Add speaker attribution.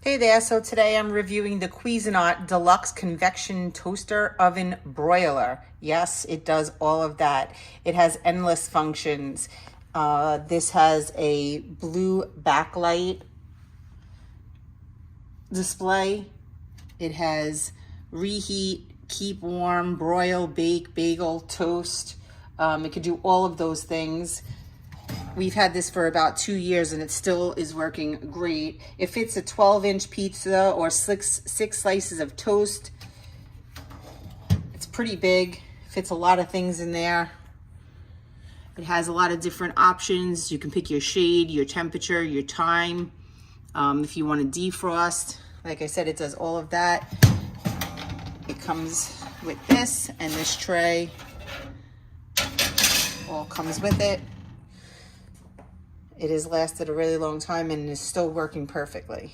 Speaker 1: Hey there, so today I'm reviewing the Cuisinart Deluxe Convection Toaster Oven Broiler. Yes, it does all of that. It has endless functions. This has a blue backlight display. It has reheat, keep warm, broil, bake, bagel, toast. It could do all of those things. We've had this for about 2 years and it still is working great. It fits a 12-inch pizza or six slices of toast. It's pretty big, fits a lot of things in there. It has a lot of different options. You can pick your shade, your temperature, your time. If you want to defrost, like I said, it does all of that. It comes with this and this tray. All comes with it. It has lasted a really long time and is still working perfectly.